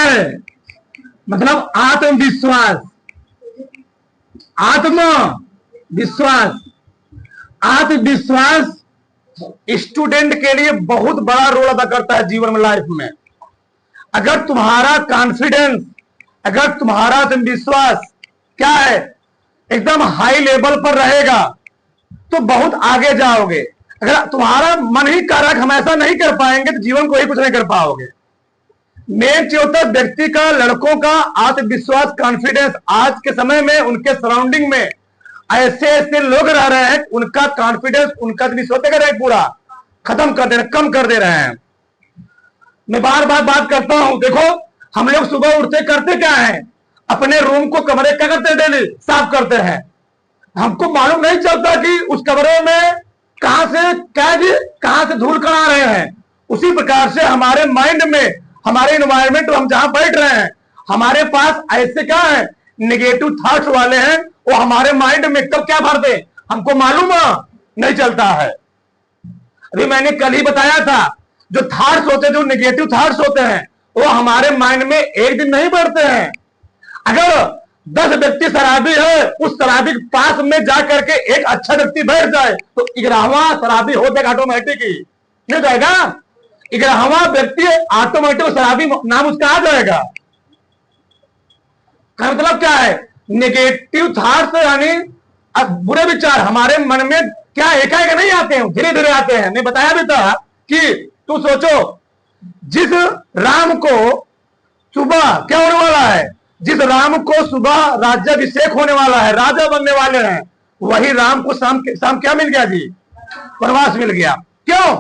है? मतलब आत्मविश्वास। आत्मविश्वास, आत्मविश्वास स्टूडेंट के लिए बहुत बड़ा रोल अदा करता है जीवन में, लाइफ में। अगर तुम्हारा कॉन्फिडेंस, अगर तुम्हारा आत्मविश्वास क्या है, एकदम हाई लेवल पर रहेगा तो बहुत आगे जाओगे। अगर तुम्हारा मन ही कह रहा है हम ऐसा नहीं कर पाएंगे तो जीवन को ही कुछ नहीं कर पाओगे। मेन चीज होता है व्यक्ति का, लड़कों का आत्मविश्वास, कॉन्फिडेंस। आज के समय में उनके सराउंडिंग में ऐसे ऐसे लोग रह रहे हैं, उनका कॉन्फिडेंस, उनका विश्वास कर रहे हैं, पूरा खत्म कर दे रहे, कम कर दे रहे हैं। मैं बार बार बात करता हूं, देखो हम लोग सुबह उठते करते क्या है, अपने रूम को, कमरे क्या करते हैं, डेली साफ करते हैं। हमको मालूम नहीं चलता कि उस कमरे में कहां से धूल कण आ रहे हैं। उसी प्रकार से हमारे माइंड में, हमारे इन्वायरमेंट, हम जहां बैठ रहे हैं, हमारे पास ऐसे क्या है, नेगेटिव थॉट्स वाले हैं, वो हमारे माइंड में कब क्या भर दे हमको मालूम नहीं चलता है। अभी मैंने कल ही बताया था, जो थॉट्स होते हैं, जो नेगेटिव थॉट्स होते हैं, वो हमारे माइंड में एक दिन नहीं बढ़ते हैं। अगर 10 व्यक्ति शराबी है, उस शराबी के पास में जाकर के एक अच्छा व्यक्ति बैठ जाए तो 11वां शराबी हो जाएगा ऑटोमेटिक ही, नहीं जाएगा? 11वां व्यक्ति ऑटोमेटिक शराबी नाम उसका आ जाएगा। का मतलब क्या है, नेगेटिव थॉट्स यानी बुरे विचार हमारे मन में क्या एकाएक नहीं आते हैं, धीरे धीरे आते हैं। मैं बताया भी था कि तू सोचो, जिस राम को सुबह क्या होने वाला है, जिस राम को सुबह राज्याभिषेक होने वाला है, राजा बनने वाले हैं, वही राम को शाम क्या मिल गया जी, वनवास मिल गया। क्यों?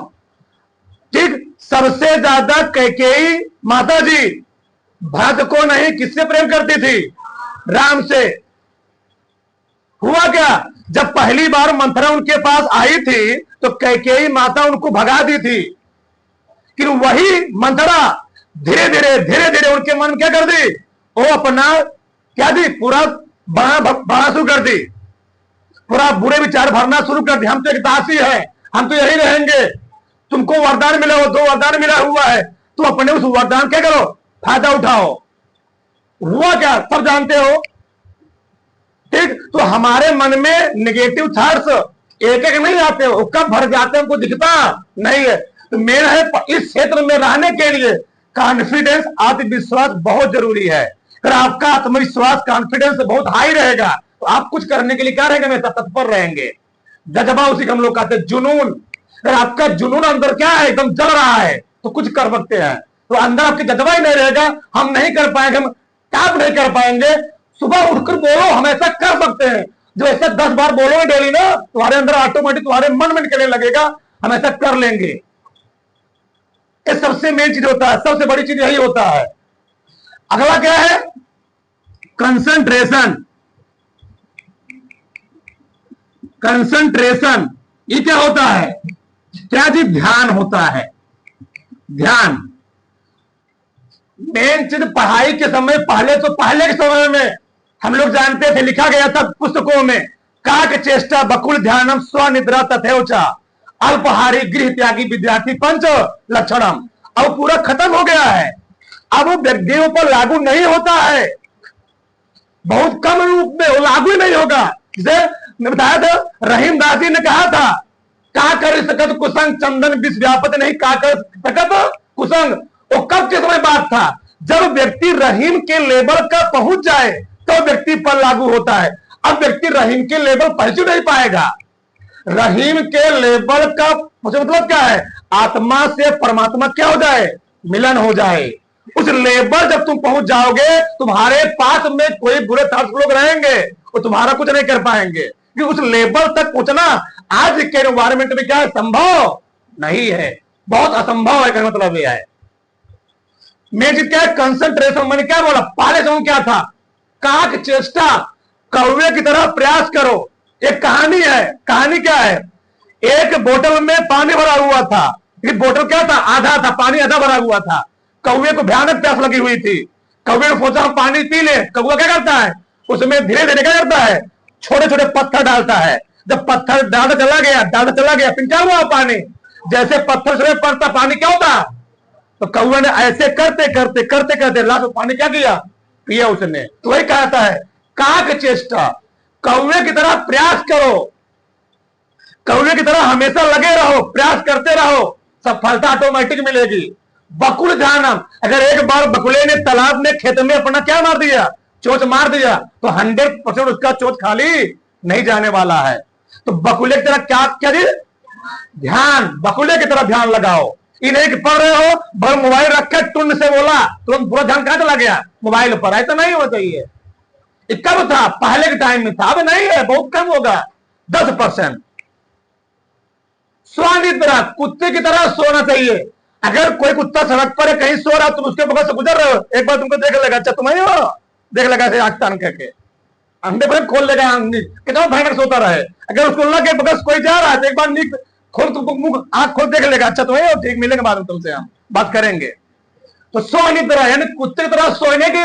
ठीक, सबसे ज्यादा कैकेयी माता जी भरत को नहीं, किससे प्रेम करती थी? राम से। हुआ क्या, जब पहली बार मंथरा उनके पास आई थी तो कैकेयी माता उनको भगा दी थी, कि वही मंथरा धीरे धीरे उनके मन में क्या कर दी, वो अपना क्या दी, पूरा बढ़ना शुरू कर दी, पूरा बुरे विचार भरना शुरू कर दी। हम तो एक दासी है, हम तो यही रहेंगे, तुमको वरदान मिला हो, 2 वरदान मिला हुआ है, तुम अपने उस वरदान क्या करो, फायदा उठाओ। हुआ क्या, सब जानते हो। ठीक, तो हमारे मन में नेगेटिव थॉट्स एक एक नहीं आते हो, कब भर जाते हैं हमको दिखता नहीं है। तो मेरा है, इस क्षेत्र में रहने के लिए कॉन्फिडेंस, आत्मविश्वास बहुत जरूरी है। अगर आपका आत्मविश्वास, कॉन्फिडेंस बहुत हाई रहेगा तो आप कुछ करने के लिए क्या रहेंगे, हमेशा तत्पर रहेंगे। जज्बा उसी को हम लोग कहते हैं, जुनून। अगर आपका जुनून अंदर क्या है, एकदम जल रहा है तो कुछ कर सकते हैं। तो अंदर आपकी जज्बा ही नहीं रहेगा, हम नहीं कर पाएंगे, हम काम नहीं कर पाएंगे। सुबह उठकर बोलो, हम ऐसा कर सकते हैं। जो ऐसा 10 बार बोलोगे डेली ना, तुम्हारे अंदर ऑटोमेटिक तुम्हारे मन में निकलने लगेगा, हम ऐसा कर लेंगे। ये सबसे मेन चीज होता है, सबसे बड़ी चीज यही होता है। अगला क्या है, कंसंट्रेशन। कंसंट्रेशन ये क्या होता है, क्या जी, ध्यान होता है। ध्यान मेन चीज पढ़ाई के समय, पहले के समय में हम लोग जानते थे, लिखा गया था पुस्तकों में, काक चेष्टा बकुल ध्यानम स्वनिद्रा तथेवचा अल्पहारी गृह त्यागी विद्यार्थी पंच लक्षणम। अब पूरा खत्म हो गया है, अब व्यक्तियों पर लागू नहीं होता है, बहुत कम रूप में वो लागू नहीं होगा। जैसे मैं बताया था, रहीम दास जी ने कहा था, का कर सकत कुसंग चंदन विष व्यापत नहीं, का कर सकत कुसंग। वो कब के समय बात था, जब व्यक्ति रहीम के लेवल का पहुंच जाए तो व्यक्ति पर लागू होता है। अब व्यक्ति रहीम के लेवल पहुंच नहीं पाएगा। रहीम के लेवल का मतलब क्या है, आत्मा से परमात्मा क्या हो जाए, मिलन हो जाए। उस लेवल जब तुम पहुंच जाओगे, तुम्हारे पास में कोई बुरे थॉट्स लोग रहेंगे, वो तुम्हारा कुछ नहीं कर पाएंगे, क्योंकि उस लेवल तक पहुंचना आज के एनवायरमेंट में क्या है, संभव नहीं है, बहुत असंभव है। मतलब यह है मेन चीज क्या है, कंसंट्रेशन। मैंने क्या बोला, पहले समय क्या था, काक चेष्टा, कौवे की तरह प्रयास करो। एक कहानी है, कहानी क्या है, एक बोतल में पानी भरा हुआ था, ये बोतल क्या था, आधा था, पानी आधा भरा हुआ था। कौवे को भयानक प्यास लगी हुई थी, कौवे ने सोचा हम पानी पी ले। कौवा क्या करता है, उसमें धीरे धीरे क्या करता है, छोटे छोटे पत्थर डालता है। जब पत्थर डालता चला गया, फिर क्या हुआ, पानी जैसे पत्थर से पड़ता पानी क्या होता, तो कौवे ने ऐसे करते करते करते करते लास्ट में पानी क्या किया, पिया उसने। तो वही कहता है काक चेष्टा, कौवे की तरह प्रयास करो, कौवे की तरह हमेशा लगे रहो, प्रयास करते रहो, सफलता ऑटोमेटिक मिलेगी। बकुल ध्यानम, अगर एक बार बकुले ने तालाब में खेत में अपना क्या मार दिया, चोच मार दिया, तो 100% उसका चोच खाली नहीं जाने वाला है। तो बकुले की तरह क्या क्या जी, ध्यान, बकुले की तरह ध्यान लगाओ। इन्हें पढ़ रहे हो, बड़ मोबाइल रखे टुन से बोला, तुरंत पूरा ध्यान कहां चला गया, मोबाइल पर। ऐसा नहीं होना चाहिए। कब था, पहले के टाइम में था, अब नहीं है, बहुत कम होगा, 10%। स्वान की तरह, कुत्ते की तरह सोना चाहिए। अगर कोई कुत्ता सड़क पर है, कहीं सो रहा, तुम उसके बगल से गुजर रहे हो, एक बार तुमको देख लेगा, अच्छा तुम ही हो, देख लेगा ऐसे आंख तान करके, अंडे पर खोल लेगा, कितना भयंकर सोता रहे। अगर उसको लगे बगल कोई जा रहा है, तो एक बार नीक खोल, तुमको मुंह आंख खोल देख लेगा, अच्छा तुम्हें हो, ठीक, मिलेंगे बाद में तुमसे, हम बात करेंगे। तो सोने की तरह, यानी कुत्ते की तरह सोने की,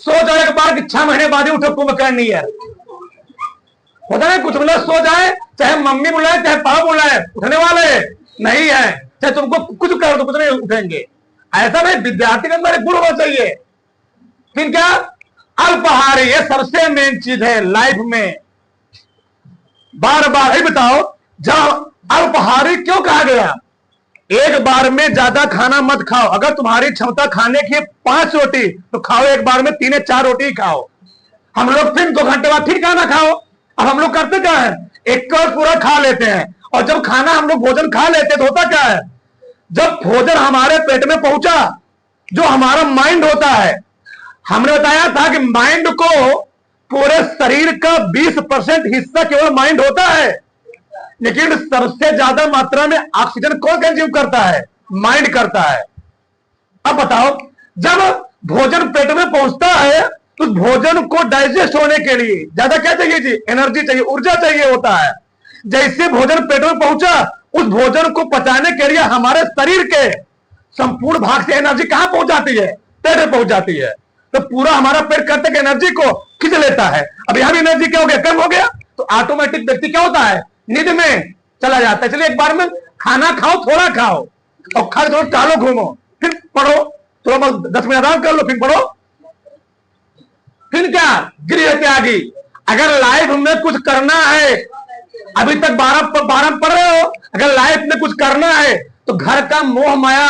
सो जाने के बाद 6 महीने बाद ही उठो, कुंभ करनी है। होता है कुछ मतलब सो जाए, चाहे मम्मी बुलाए चाहे पापा बुलाए, उठने वाले नहीं है, चाहे तुमको कुछ करो तो कुछ नहीं उठेंगे। ऐसा नहीं, विद्यार्थी के अंदर एक गुण होना चाहिए। फिर क्या, अल्पाहारी, ये सबसे मेन चीज है लाइफ में। बार बार ही बताओ, जब अल्पाहारी क्यों कहा गया, एक बार में ज्यादा खाना मत खाओ। अगर तुम्हारी क्षमता खाने की 5 रोटी, तो खाओ एक बार में 3 या 4 रोटी खाओ। हम लोग फिर 2 घंटे बाद फिर खाना खाओ। अब हम लोग करते क्या है, एक कौर पूरा खा लेते हैं, और जब खाना हम लोग भोजन खा लेते हैं तो होता क्या है, जब भोजन हमारे पेट में पहुंचा, जो हमारा माइंड होता है, हमने बताया था कि माइंड को पूरे शरीर का 20% हिस्सा केवल माइंड होता है, लेकिन सबसे ज्यादा मात्रा में ऑक्सीजन कौन कंज्यूम करता है, माइंड करता है। अब बताओ, जब भोजन पेट में पहुंचता है, तो भोजन को डाइजेस्ट होने के लिए ज्यादा क्या चाहिए जी, एनर्जी चाहिए, ऊर्जा चाहिए होता है। जैसे भोजन पेट में पहुंचा, उस भोजन को पचाने के लिए हमारे शरीर के संपूर्ण भाग से एनर्जी कहां पहुंच जाती है, पेट में पहुंच जाती है। तो पूरा हमारा पेट करते के एनर्जी को खींच लेता है। अब यहां भी एनर्जी क्या हो गया, कम हो गया, तो ऑटोमेटिक व्यक्ति क्या होता है, नींद में चला जाता है। चलिए एक बार में खाना खाओ, थोड़ा खाओ, और खा थोड़ा टहलो, घूमो, फिर पढ़ो, थोड़ा बहुत 10 मिनट आराम कर लो, फिर पढ़ो। फिर क्या, गृह त्यागी, अगर लाइफ में कुछ करना है, अभी तक 12 पढ़ रहे हो, अगर लाइफ में कुछ करना है, तो घर का मोह माया,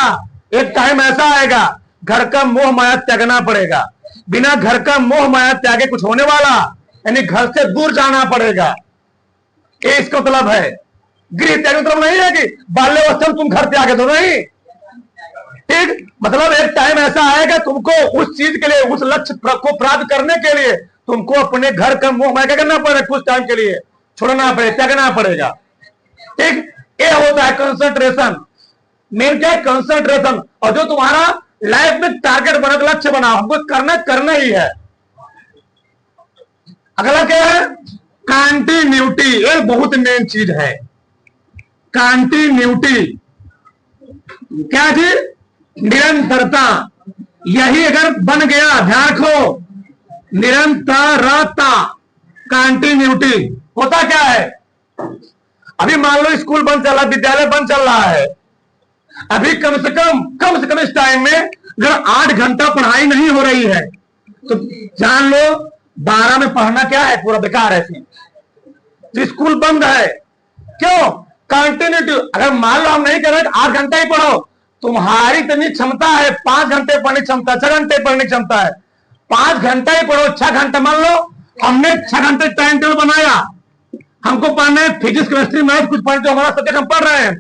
एक टाइम ऐसा आएगा, घर का मोह माया त्यागना पड़ेगा। बिना घर का मोह माया त्यागे कुछ होने वाला, यानी घर से दूर जाना पड़ेगा, ये इसका मतलब है। गृह त्याग मतलब नहीं है कि बाल्यावस्था में तुम घर त्यागे, तो नहीं, ठीक, मतलब एक टाइम ऐसा आएगा, तुमको उस चीज के लिए, उस लक्ष्य को प्राप्त करने के लिए तुमको अपने घर का मोह माया क्या करना पड़ेगा, कुछ टाइम के लिए छोड़ना पड़ेगा, त्यागना पड़ेगा, ठीक। ये होता है कंसंट्रेशन, मेन क्या है, कंसंट्रेशन। और जो तुम्हारा लाइफ में टारगेट बना, लक्ष्य बना, हमको करना ही है। अगला क्या है, कंटिन्यूटी, ये बहुत मेन चीज है, कंटिन्यूटी, क्या जी, निरंतरता। यही अगर बन गया, ध्यान रखो, निरंतरता, कंटिन्यूटी। होता क्या है, अभी मान लो स्कूल बंद चल रहा है, विद्यालय बंद चल रहा है, अभी कम से कम इस टाइम में अगर 8 घंटा पढ़ाई नहीं हो रही है, तो जान लो 12 में पढ़ना क्या है, पूरा बेकार है। तो स्कूल बंद है, क्यों, कंटिन्यूटी। अगर मान लो हम नहीं कर रहे 8 घंटा ही पढ़ो, तुम्हारी इतनी क्षमता है, 5 घंटे पढ़ने की क्षमता, 6 घंटे पढ़ने की क्षमता है, 5 घंटा ही पढ़ो, 6 घंटे मान लो हमने 6 घंटे टाइम टेबल बनाया, हमको पढ़ना है फिजिक्स, केमिस्ट्री, मैथ, कुछ पढ़, जो हमारा सब्जेक्ट हम पढ़ रहे हैं,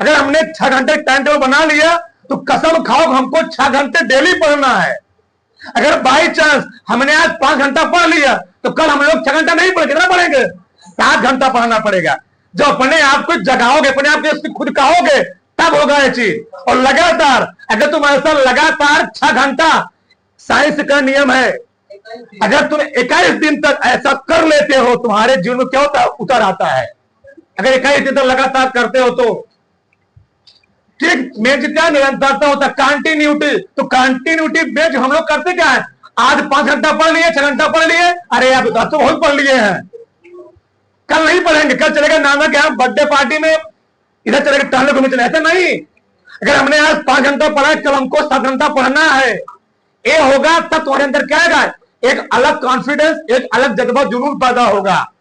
अगर हमने 6 घंटे टाइम टेबल बना लिया, तो कसम खाओ हमको 6 घंटे डेली पढ़ना है। अगर बाई चांस हमने आज 5 घंटा पढ़ लिया, तो कल हम लोग 6 घंटा नहीं पढ़, कितना पढ़ेंगे, 7 घंटा पढ़ना पड़ेगा। जो अपने आप को जगाओगे, अपने आप को खुद कहोगे, तब होगा ये चीज। और लगातार, अगर तुम ऐसा लगातार 6 घंटा, साइंस का नियम है, अगर तुम 21 दिन तक ऐसा कर लेते हो, तुम्हारे जीवन में क्या होता है, उतर आता है। अगर 21 दिन तक लगातार करते हो तो ठीक, मेन क्या निरंतरता होता है, कंटिन्यूटी। तो कंटिन्यूटी बेच हम लोग करते क्या है, आज 5 घंटा पढ़ लिए, 6 घंटा पढ़ लिए, अरे यार तो बहुत पढ़ लिए हैं, कल नहीं पढ़ेंगे, कल चलेगा नाना के यहाँ बर्थडे पार्टी में, इधर चलेगा टहलने घूमने चले, ऐसा नहीं। अगर हमने आज 5 घंटा पढ़ा, कल हमको 7 घंटा पढ़ना है, ये होगा तब तुम्हारे अंदर क्या आएगा, एक अलग कॉन्फिडेंस, एक अलग जज्बा जुनून पैदा होगा।